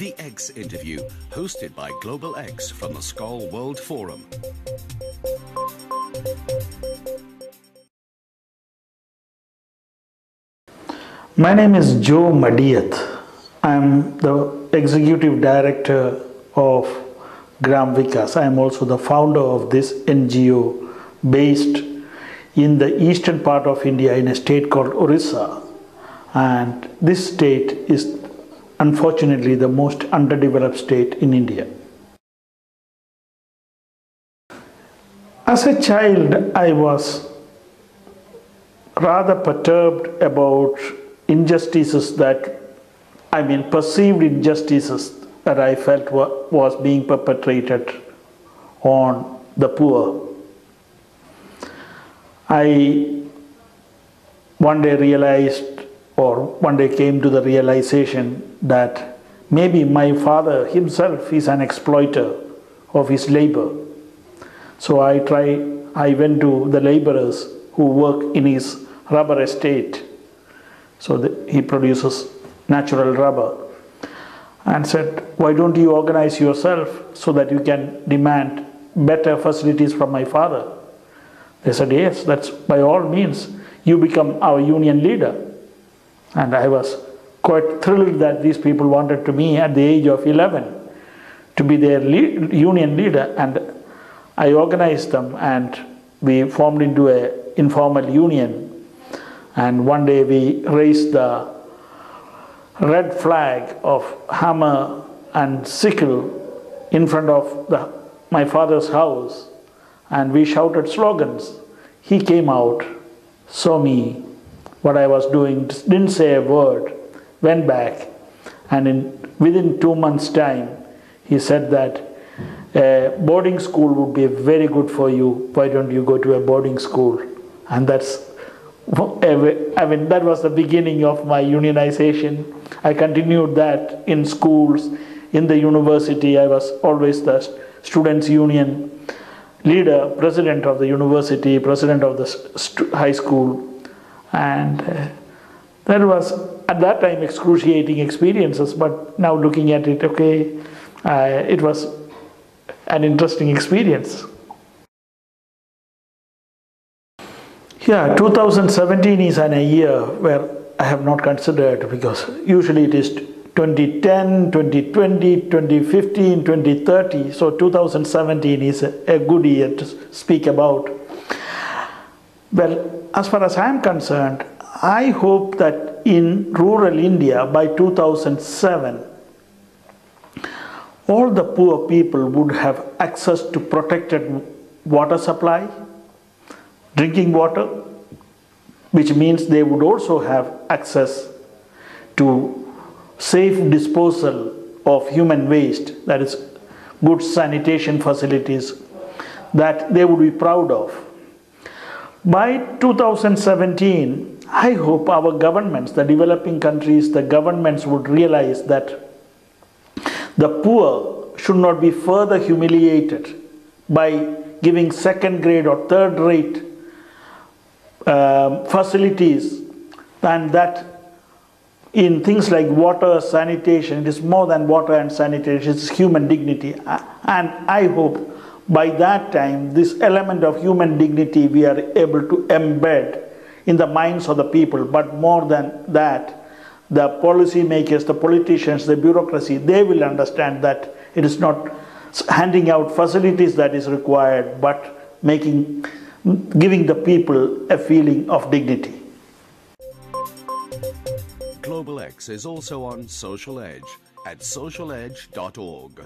The X Interview, hosted by Global X from the SCOL World Forum. My name is Joe Madiath. I am the Executive Director of Gram Vikas. I am also the founder of this NGO based in the eastern part of India in a state called Orissa. And this state is unfortunately the most underdeveloped state in India. As a child, I was rather perturbed about perceived injustices that I felt was being perpetrated on the poor. I one day came to the realization that maybe my father himself is an exploiter of his labor. So I went to the laborers who work in his rubber estate. So he produces natural rubber, and said, why don't you organize yourself so that you can demand better facilities from my father? They said, yes, that's by all means. You become our union leader. And I was quite thrilled that these people wanted to me at the age of 11 to be their union leader. And I organized them and we formed into an informal union. And one day we raised the red flag of hammer and sickle in front of my father's house, and we shouted slogans. He came out, saw me, what I was doing, didn't say a word, went back, and within 2 months' time, he said that a boarding school would be very good for you. Why don't you go to a boarding school? And that was the beginning of my unionization. I continued that in schools, in the university. I was always the students' union leader, president of the university, president of the high school. And that was, at that time, excruciating experiences. But now looking at it, it was an interesting experience. Yeah, 2017 is a year where I have not considered, because usually it is 2010, 2020, 2015, 2030. So 2017 is a good year to speak about. Well, as far as I am concerned, I hope that in rural India by 2007, all the poor people would have access to protected water supply, drinking water, which means they would also have access to safe disposal of human waste, that is good sanitation facilities that they would be proud of. By 2017, I hope our governments, the developing countries, the governments would realize that the poor should not be further humiliated by giving second-grade or third-rate facilities, and that in things like water, sanitation, it is more than water and sanitation, it is human dignity. And I hope by that time, this element of human dignity we are able to embed in the minds of the people. But more than that, the policy makers, the politicians, the bureaucracy, they will understand that it is not handing out facilities that is required, but giving the people a feeling of dignity. Global X is also on Social Edge at socialedge.org.